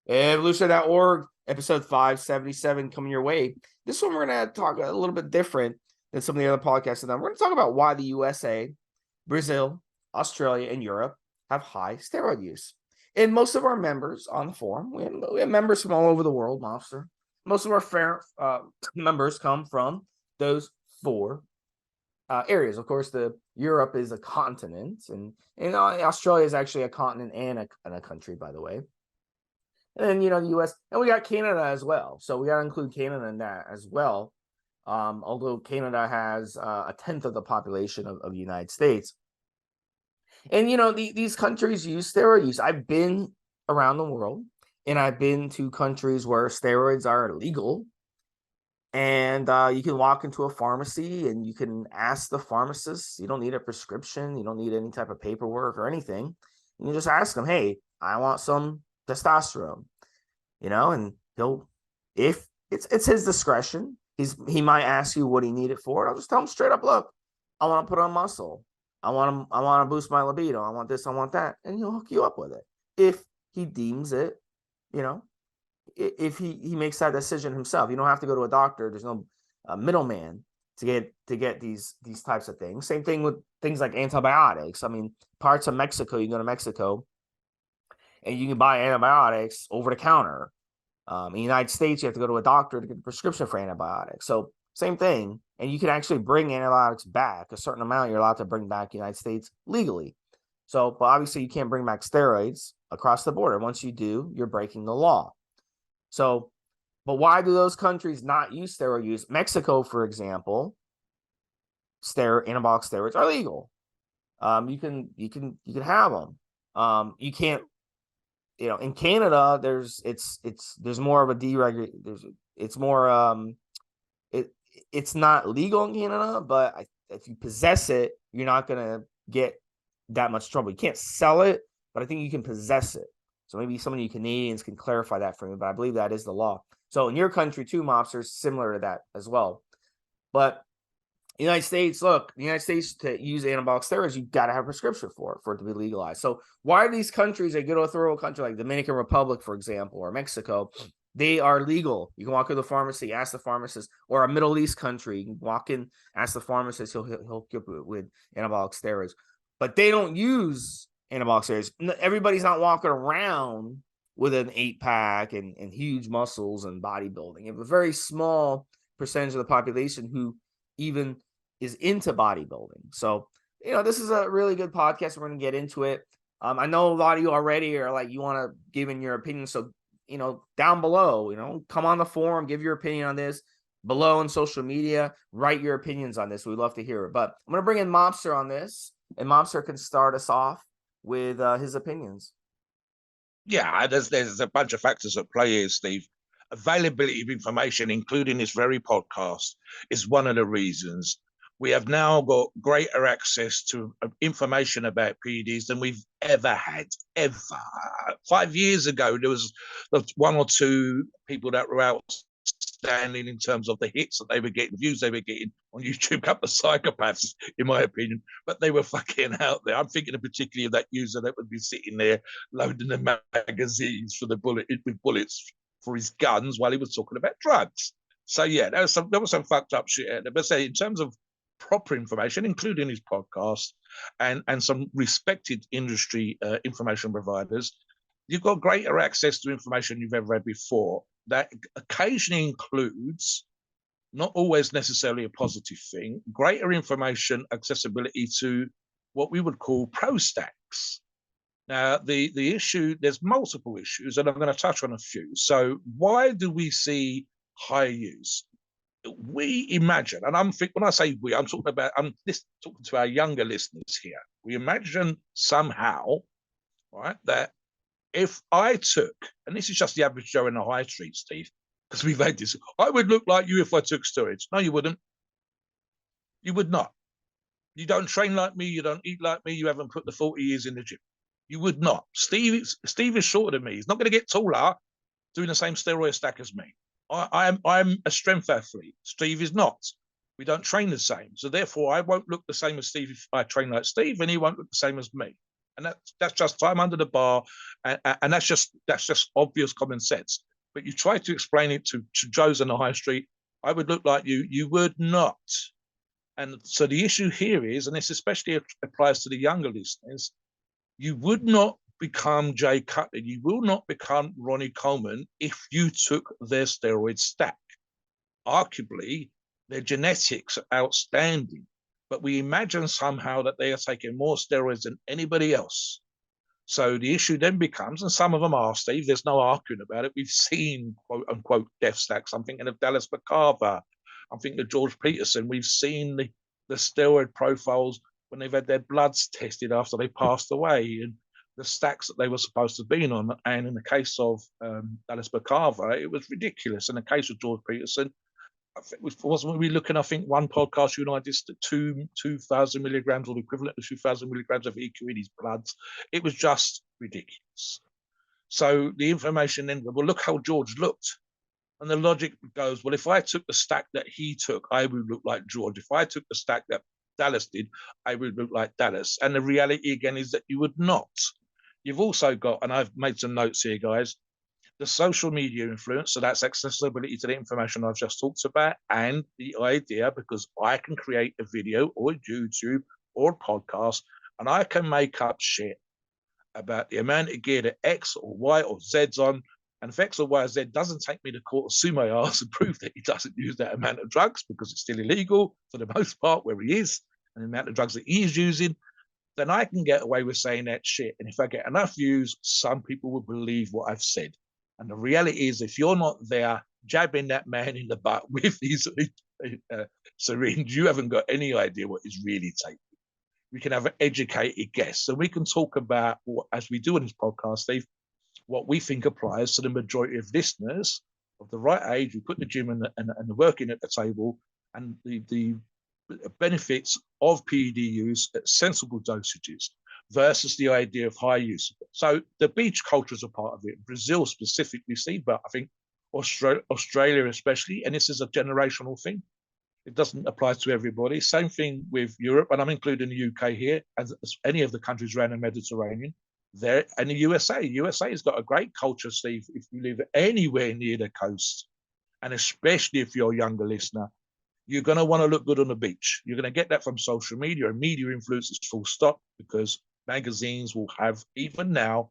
Evolutionary.org, episode 577 coming your way. This one we're going to talk a little bit different than some of the other podcasts. And we're going to talk about why the USA, Brazil, Australia, and Europe have high steroid use. And most of our members on the forum, we have members from all over the world, Mobster. Most of our members come from those four areas. Of course, Europe is a continent, and Australia is actually a continent and a country, by the way. And then, the U.S., and we got Canada as well. So we got to include Canada in that as well. Although Canada has a tenth of the population of the United States. And, these countries use steroid use. I've been around the world, and I've been to countries where steroids are illegal. And you can walk into a pharmacy and you can ask the pharmacist. You don't need a prescription. You don't need any type of paperwork or anything. You just ask them, hey, I want some testosterone, and if it's his discretion, he might ask you what he needed it for. I'll just tell him straight up, look, I want to put on muscle. I want to boost my libido. I want this, I want that. And he'll hook you up with it. If he deems it, if he makes that decision himself. You don't have to go to a doctor. There's no middleman to get these types of things. Same thing with things like antibiotics. I mean, parts of Mexico, you can go to Mexico and you can buy antibiotics over the counter. In the United States, you have to go to a doctor to get a prescription for antibiotics. So same thing. And you can actually bring antibiotics back. A certain amount you're allowed to bring back in the United States legally. So, but obviously you can't bring back steroids across the border. Once you do, you're breaking the law. So, but why do those countries not use steroid use? Mexico, for example, anabolic steroids are legal. You can have them. You can't. In Canada, there's more of a deregulation. It's not legal in Canada, but if you possess it, you're not gonna get that much trouble. You can't sell it, but I think you can possess it. So maybe some of you Canadians can clarify that for me, but I believe that is the law. So in your country too, Mobsters, similar to that as well. But the United States, to use anabolic steroids, you've got to have a prescription for it to be legalized. So why are these countries, a good third world country like Dominican Republic, for example, or Mexico, they are legal? You can walk to the pharmacy, ask the pharmacist, or a Middle East country, you can walk in, ask the pharmacist, he'll hook you up with anabolic steroids. But they don't use anabolic steroids. Everybody's not walking around with an 8-pack and huge muscles and bodybuilding. You have a very small percentage of the population who even is into bodybuilding. So, this is a really good podcast. We're going to get into it. I know a lot of you already are like, you want to give in your opinion. So, down below, come on the forum, give your opinion on this. Below on social media, write your opinions on this. We'd love to hear it. But I'm going to bring in Mobster on this, and Mobster can start us off with his opinions. Yeah, there's a bunch of factors at play here, Steve. Availability of information, including this very podcast, is one of the reasons. We have now got greater access to information about PEDs than we've ever had, ever. 5 years ago, there was one or two people that were outstanding in terms of the hits that they were getting, views they were getting on YouTube. A couple of psychopaths, in my opinion, but they were fucking out there. I'm thinking particularly of that user that would be sitting there loading the magazines for with bullets for his guns while he was talking about drugs. So yeah, there was some fucked up shit out there. But say in terms of proper information, including his podcast and some respected industry information providers, you've got greater access to information you've ever had before. That occasionally includes, not always necessarily a positive thing, greater information accessibility to what we would call pro stacks. Now, the issue, there's multiple issues, and I'm going to touch on a few. So why do we see high use? We imagine, and when I say we, I'm talking to our younger listeners here. We imagine somehow, right, that if I took, and this is just the average Joe in the high street, Steve, because we've had this, I would look like you if I took steroids. No, you wouldn't. You would not. You don't train like me. You don't eat like me. You haven't put the 40 years in the gym. You would not. Steve is shorter than me. He's not going to get taller doing the same steroid stack as me. I'm a strength athlete. Steve is not. We don't train the same. So therefore, I won't look the same as Steve if I train like Steve, and he won't look the same as me. And that's just time under the bar, and that's just obvious common sense. But you try to explain it to Joe's on the high street, I would look like you would not. And so the issue here is, and this especially applies to the younger listeners, you would not become Jay Cutler, you will not become Ronnie Coleman if you took their steroid stack. Arguably, their genetics are outstanding, but we imagine somehow that they are taking more steroids than anybody else. So the issue then becomes, and some of them are, Steve, there's no arguing about it. We've seen, quote unquote, death stacks. I'm thinking of Dallas McCarver. I'm thinking of George Peterson. We've seen the steroid profiles when they've had their bloods tested after they passed away, and the stacks that they were supposed to be on. And in the case of Dallas McCarver, it was ridiculous. In the case of George Peterson, I think wasn't we looking? I think one podcast you and I did 2,000 milligrams or the equivalent of 2,000 milligrams of EQ in his bloods. It was just ridiculous. So the information then, well, look how George looked. And the logic goes, well, if I took the stack that he took, I would look like George. If I took the stack that Dallas did, I would look like Dallas. And the reality again is that you would not. You've also got, and I've made some notes here, guys, the social media influence, so that's accessibility to the information I've just talked about, and the idea, because I can create a video or YouTube or a podcast, and I can make up shit about the amount of gear that X or Y or Z's on, and if X or Y or Z doesn't take me to court or sue my ass and prove that he doesn't use that amount of drugs because it's still illegal for the most part where he is, and the amount of drugs that he is using, then I can get away with saying that shit. And if I get enough views, some people will believe what I've said. And the reality is, if you're not there jabbing that man in the butt with his syringe, you haven't got any idea what he's really taking. We can have an educated guess. So we can talk about, as we do in this podcast, Steve, what we think applies to the majority of listeners of the right age who put the gym and the work in at the table, and the benefits of PED use at sensible dosages versus the idea of high use. So the beach culture is a part of it. Brazil specifically, Steve, but I think Australia especially, and this is a generational thing. It doesn't apply to everybody. Same thing with Europe, and I'm including the UK here, as any of the countries around the Mediterranean. There, and the USA. USA has got a great culture, Steve, if you live anywhere near the coast, and especially if you're a younger listener, you're going to want to look good on the beach. You're going to get that from social media, and media influences full stop, because magazines will have, even now,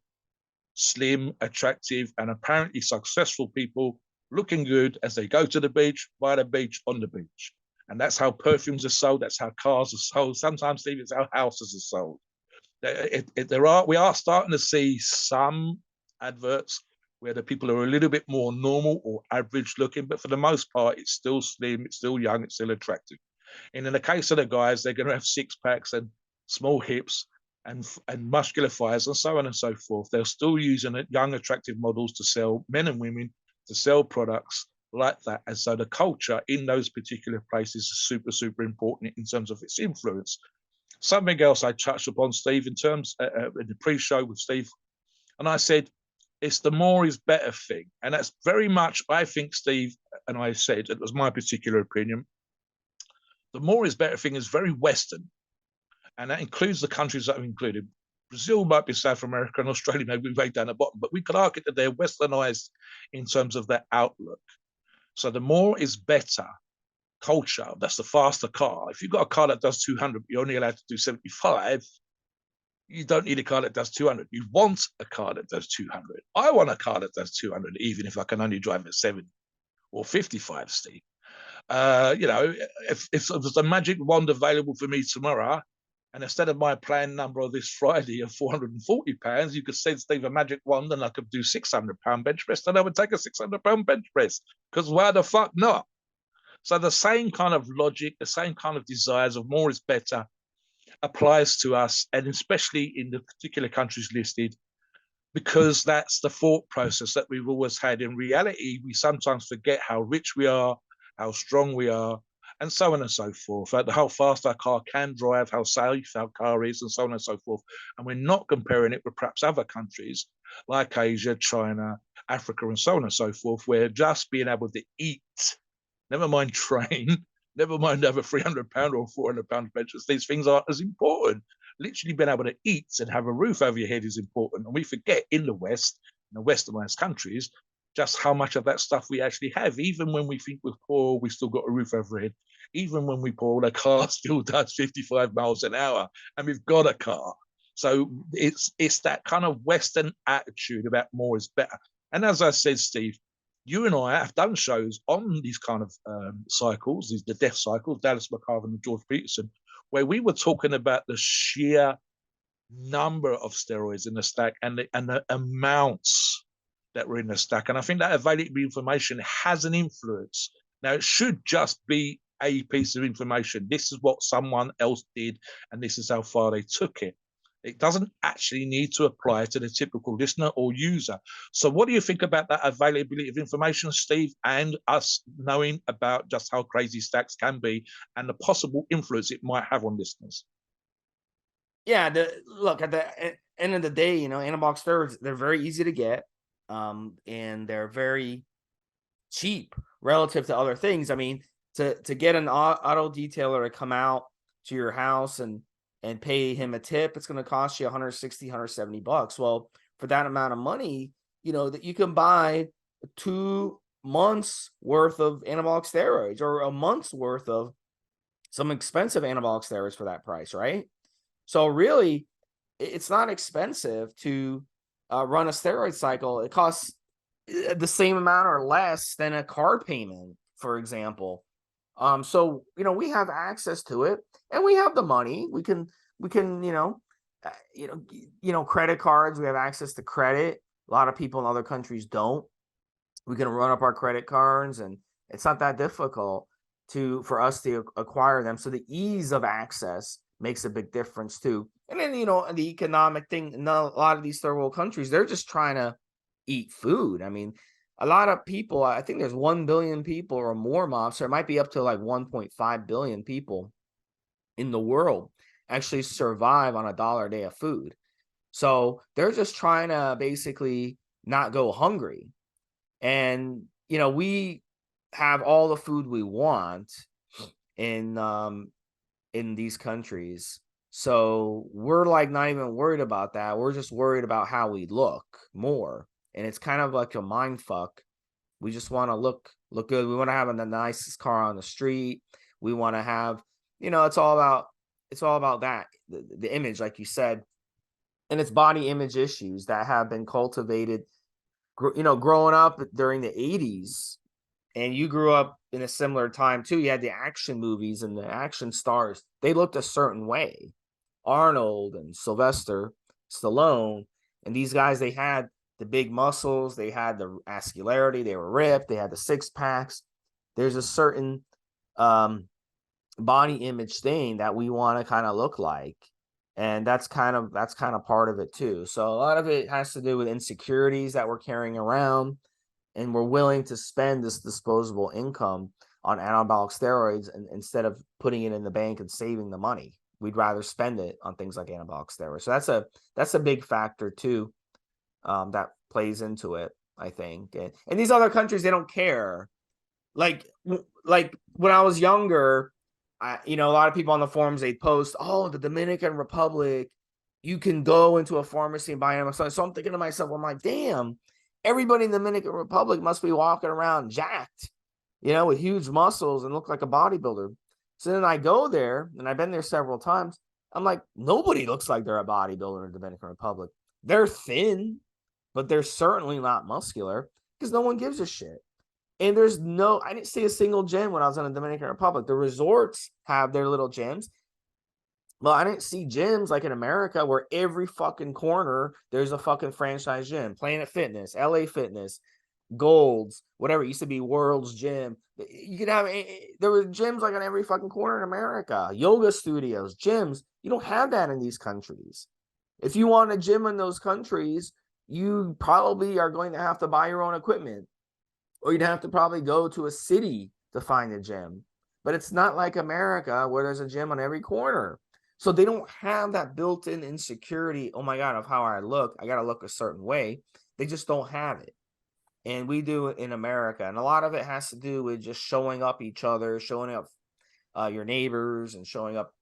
slim, attractive, and apparently successful people looking good as they go to the beach, by the beach, on the beach. And that's how perfumes are sold. That's how cars are sold. Sometimes, Steve, it's how houses are sold. We are starting to see some adverts where the people are a little bit more normal or average looking, but for the most part, it's still slim, it's still young, it's still attractive. And in the case of the guys, they're going to have six packs and small hips and muscular thighs and so on and so forth. They're still using young, attractive models to sell, men and women, to sell products like that. And so the culture in those particular places is super, super important in terms of its influence. Something else I touched upon, Steve, in terms in the pre-show with Steve, and I said, it's the more is better thing. And that's very much, I think, Steve, and I said, it was my particular opinion, the more is better thing is very Western. And that includes the countries that I've included. Brazil might be South America, and Australia may be way down the bottom, but we could argue that they're Westernized in terms of their outlook. So the more is better culture, that's the faster car. If you've got a car that does 200, but you're only allowed to do 75, you don't need a car that does 200. You want a car that does 200. I want a car that does 200, even if I can only drive at 70 or 55, Steve. If there's a magic wand available for me tomorrow, and instead of my planned number of this Friday of 440 pounds, you could send Steve a magic wand and I could do 600-pound bench press, then I would take a 600-pound bench press, because why the fuck not? So the same kind of logic, the same kind of desires of more is better applies to us, and especially in the particular countries listed, because that's the thought process that we've always had. In reality, we sometimes forget how rich we are, how strong we are, and so on and so forth. How fast our car can drive, how safe our car is, and so on and so forth. And we're not comparing it with perhaps other countries like Asia, China, Africa, and so on and so forth, where just being able to eat, never mind train, never mind have a 300-pound or 400-pound bench, these things aren't as important. literally being able to eat and have a roof over your head is important. And we forget in the West, in the westernized countries, just how much of that stuff we actually have. Even when we think we're poor, we still got a roof over our head. Even when we're poor, the car still does 55 miles an hour and we've got a car. So it's that kind of Western attitude about more is better. And as I said, Steve, you and I have done shows on these kind of cycles, the death cycles, Dallas McCarver and George Peterson, where we were talking about the sheer number of steroids in the stack and the amounts that were in the stack. And I think that available information has an influence. Now, it should just be a piece of information. This is what someone else did, and this is how far they took it. It doesn't actually need to apply to the typical listener or user. So what do you think about that availability of information, Steve, and us knowing about just how crazy stacks can be and the possible influence it might have on listeners? Yeah, look, at the end of the day, anabolic steroids, they're very easy to get, and they're very cheap relative to other things. I mean, to get an auto detailer to come out to your house and pay him a tip, it's going to cost you 160, 170 bucks. Well, for that amount of money, that you can buy 2 months worth of anabolic steroids or a month's worth of some expensive anabolic steroids for that price, right? So really, it's not expensive to run a steroid cycle. It costs the same amount or less than a car payment, for example. So we have access to it, and we have the money. We can credit cards. We have access to credit. A lot of people in other countries don't. We can run up our credit cards, and it's not that difficult for us to acquire them. So the ease of access makes a big difference too. And then the economic thing in a lot of these third world countries, they're just trying to eat food. I mean, a lot of people, I think there's 1 billion people or more, mobster. It might be up to like 1.5 billion people in the world actually survive on $1 a day of food. So they're just trying to basically not go hungry. And we have all the food we want in these countries. So we're like not even worried about that. We're just worried about how we look more. And it's kind of like a mind fuck. We just want to look good. We want to have the nicest car on the street. We want to have, it's all about that, the image, like you said. And it's body image issues that have been cultivated, growing up during the 80s. And you grew up in a similar time too. You had the action movies and the action stars. They looked a certain way. Arnold and Sylvester Stallone, and these guys, they had the big muscles, they had the muscularity, they were ripped, they had the six packs. There's a certain body image thing that we want to kind of look like, and that's kind of part of it too. So a lot of it has to do with insecurities that we're carrying around, and we're willing to spend this disposable income on anabolic steroids instead of putting it in the bank and saving the money. We'd rather spend it on things like anabolic steroids. So that's a big factor too, that plays into it, I think. And these other countries, they don't care. Like when I was younger, a lot of people on the forums, they'd post, "Oh, the Dominican Republic, you can go into a pharmacy and buy anabolic." So I'm thinking to myself, I'm like, damn, everybody in the Dominican Republic must be walking around jacked, with huge muscles and look like a bodybuilder. So then I go there, and I've been there several times. I'm like, nobody looks like they're a bodybuilder in the Dominican Republic. They're thin, but they're certainly not muscular because no one gives a shit. And I didn't see a single gym when I was in the Dominican Republic. The resorts have their little gyms. Well, I didn't see gyms like in America where every fucking corner there's a fucking franchise gym. Planet Fitness, LA Fitness, Gold's, whatever. It used to be World's Gym. You could have, there were gyms like on every fucking corner in America. Yoga studios, gyms. You don't have that in these countries. If you want a gym in those countries, you probably are going to have to buy your own equipment, or you'd have to probably go to a city to find a gym. But it's not like America where there's a gym on every corner. So they don't have that built-in insecurity, oh my God, of how I look. I got to look a certain way. They just don't have it. And we do it in America. And a lot of it has to do with just showing up each other, showing up your neighbors, and showing up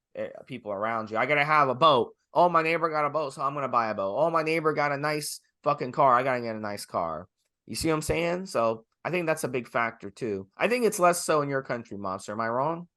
people around you. I gotta have a boat. Oh, my neighbor got a boat, so I'm gonna buy a boat. Oh, my neighbor got a nice fucking car. I gotta get a nice car. You see what I'm saying? So I think that's a big factor too. I think it's less so in your country, Monster. Am I wrong?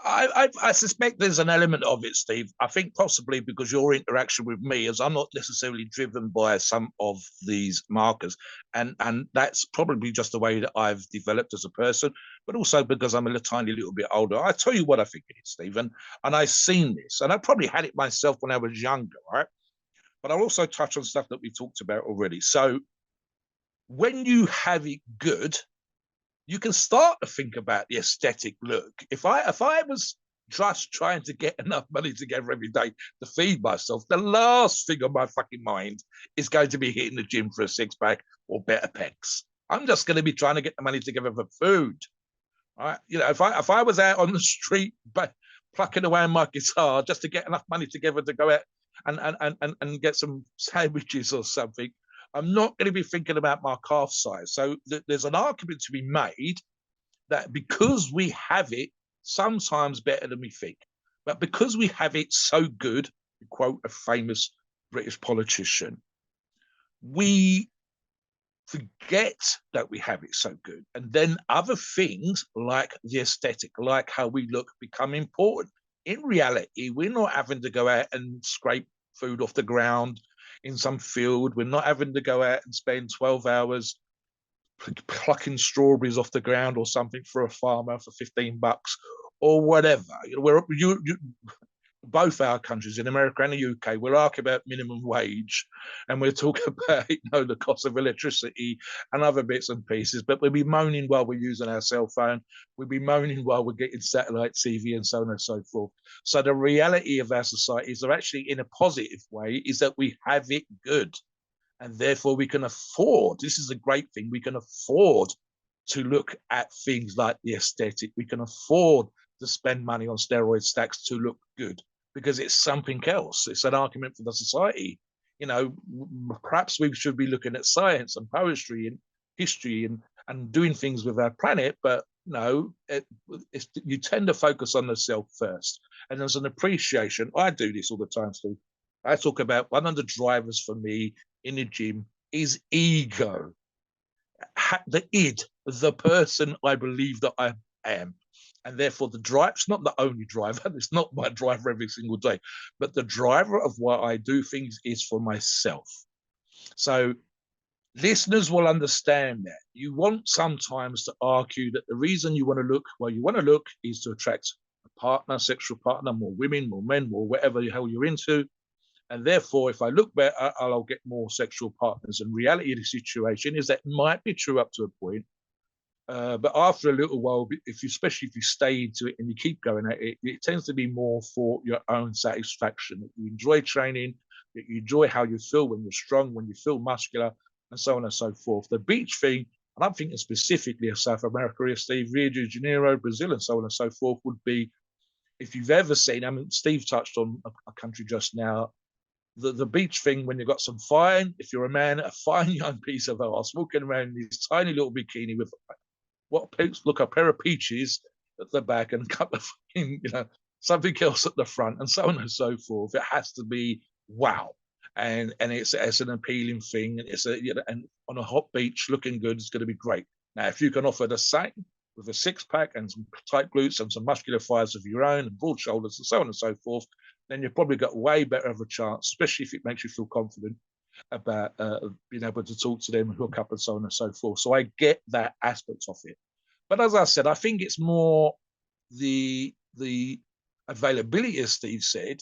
I suspect there's an element of it, Steve. I think possibly because your interaction with me is I'm not necessarily driven by some of these markers, and that's probably just the way that I've developed as a person, but also because I'm a tiny little bit older. I tell you what I think it is, Stephen, and I've seen this, and I probably had it myself when I was younger, right? But I'll also touch on stuff that we talked about already. So when you have it good, you can start to think about the aesthetic look. If I was just trying to get enough money together every day to feed myself, the last thing on my fucking mind is going to be hitting the gym for a six pack or better pecs. I'm just going to be trying to get the money together for food. Right? You know, if I was out on the street plucking away on my guitar just to get enough money together to go out and get some sandwiches or something, I'm not going to be thinking about my calf size. So there's an argument to be made that because we have it sometimes better than we think, but because we have it so good, to quote a famous British politician, we forget that we have it so good. And then other things like the aesthetic, like how we look, become important. In reality, we're not having to go out and scrape food off the ground in some field. We're not having to go out and spend 12 hours plucking strawberries off the ground or something for a farmer for $15 or whatever. You know, both our countries, in America and the UK, we're arguing about minimum wage, and we're talking about the cost of electricity and other bits and pieces. But we'll be moaning while we're using our cell phone. We'll be moaning while we're getting satellite TV and so on and so forth. So the reality of our societies are actually, in a positive way, is that we have it good, and therefore we can afford. This is a great thing. We can afford to look at things like the aesthetic. We can afford to spend money on steroid stacks to look good, because it's something else. It's an argument for the society. Perhaps we should be looking at science and poetry and history and doing things with our planet, but you tend to focus on the self first. And there's an appreciation. I do this all the time, Steve. I talk about one of the drivers for me in the gym is ego. The id, the person I believe that I am. And therefore, the drive's not the only driver. It's not my driver every single day, but the driver of why I do things is for myself. So listeners will understand that. You want sometimes to argue that the reason you want to look well, you want to look is to attract a partner, sexual partner, more women, more men, more whatever the hell you're into. And therefore, if I look better, I'll get more sexual partners. And reality of the situation is that might be true up to a point. But after a little while, especially if you stay into it and you keep going at it, it tends to be more for your own satisfaction. That you enjoy training, that you enjoy how you feel when you're strong, when you feel muscular, and so on and so forth. The beach thing, and I'm thinking specifically of South America, Steve, Rio de Janeiro, Brazil, and so on and so forth, would be, if you've ever seen, I mean, Steve touched on a country just now, the beach thing, when you've got some fine, if you're a man, a fine young piece of ass walking around in this tiny little bikini with look a pair of peaches at the back and a couple of something else at the front, and so on and so forth. It has to be wow, and it's an appealing thing, and and on a hot beach looking good is going to be great. Now, if you can offer the same with a six pack and some tight glutes and some muscular thighs of your own and broad shoulders and so on and so forth, then you've probably got way better of a chance, especially if it makes you feel confident about being able to talk to them, hook up, and so on and so forth. So I get that aspect of it. But as I said, I think it's more the availability, as Steve said.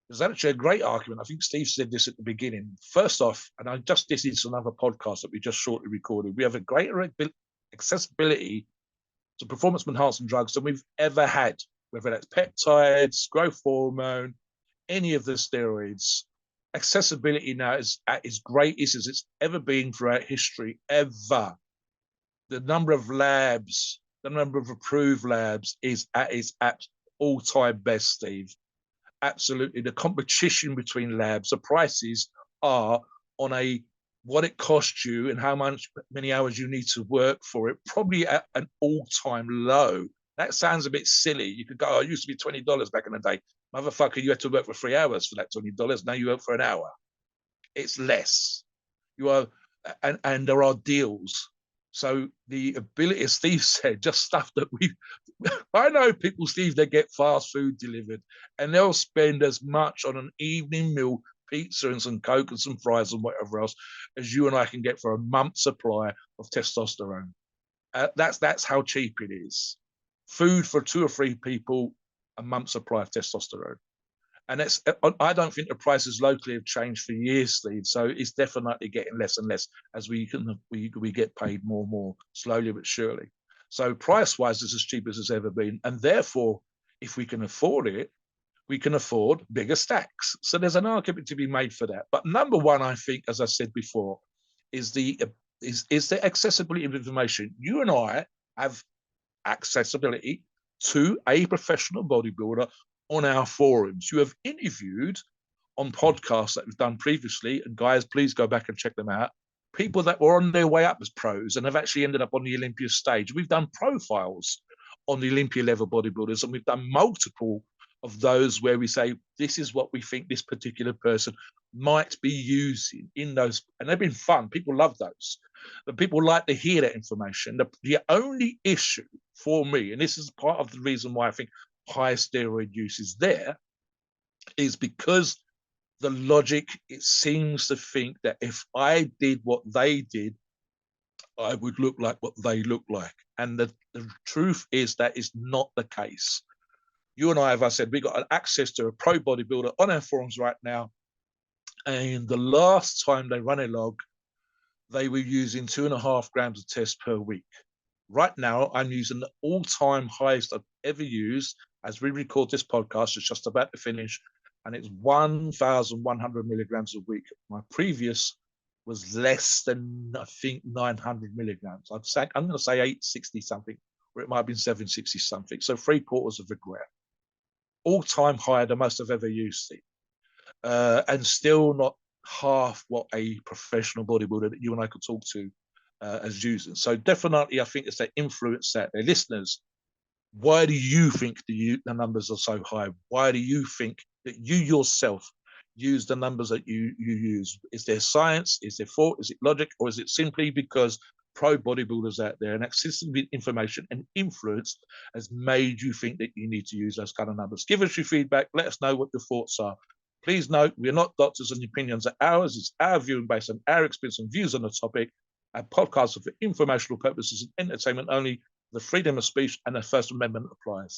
There's actually a great argument. I think Steve said this at the beginning. First off, and this is another podcast that we just shortly recorded, we have a greater accessibility to performance enhancing drugs than we've ever had, whether that's peptides, growth hormone, any of the steroids. Accessibility now is at its greatest as it's ever been throughout history, ever. The number of labs, the number of approved labs is at its all-time best, Steve. Absolutely. The competition between labs, the prices are on what it costs you and many hours you need to work for it, probably at an all-time low. That sounds a bit silly. You could go, oh, it used to be $20 back in the day. Motherfucker, you had to work for 3 hours for that $20. Now you work for an hour. It's less. You are, and there are deals. So the ability, as Steve said, just stuff that we, I know people, Steve, they get fast food delivered and they'll spend as much on an evening meal, pizza and some Coke and some fries and whatever else, as you and I can get for a month's supply of testosterone. That's how cheap it is. Food for 2 or 3 people, a month's supply of testosterone. And it's, I don't think the prices locally have changed for years, Steve. So it's definitely getting less and less as we get paid more and more, slowly but surely. So price-wise, it's as cheap as it's ever been. And therefore, if we can afford it, we can afford bigger stacks. So there's an argument to be made for that. But number one, I think, as I said before, is the accessibility of information. You and I have accessibility to a professional bodybuilder on our forums. You have interviewed on podcasts that we've done previously, and guys, please go back and check them out. People that were on their way up as pros and have actually ended up on the Olympia stage. We've done profiles on the Olympia level bodybuilders, and we've done multiple of those where we say, this is what we think this particular person might be using in those. And they've been fun. People love those. But people like to hear that information. The only issue for me, and this is part of the reason why I think high steroid use is there, is because the logic, it seems to think that if I did what they did, I would look like what they look like. And the truth is that is not the case. You and I, as I said, we got access to a pro bodybuilder on our forums right now. And the last time they run a log, they were using 2.5 grams of test per week. Right now, I'm using the all-time highest I've ever used as we record this podcast. It's just about to finish, and it's 1,100 milligrams a week. My previous was less than, I think, 900 milligrams. I'm going to say 860 something, or it might have been 760 something. So 3/4 of a gram. All-time high, the most I've ever used it. And still not half what a professional bodybuilder that you and I could talk to as using. So definitely, I think it's that influence that their listeners. Why do you think the numbers are so high? Why do you think that you yourself use the numbers that you use? Is there science? Is there thought? Is it logic? Or is it simply because pro bodybuilders out there and access to information and influence has made you think that you need to use those kind of numbers? Give us your feedback. Let us know what your thoughts are. Please note, we're not doctors and opinions are ours. It's our view and based on our experience and views on the topic. Our podcasts are for informational purposes and entertainment only. The freedom of speech and the First Amendment applies.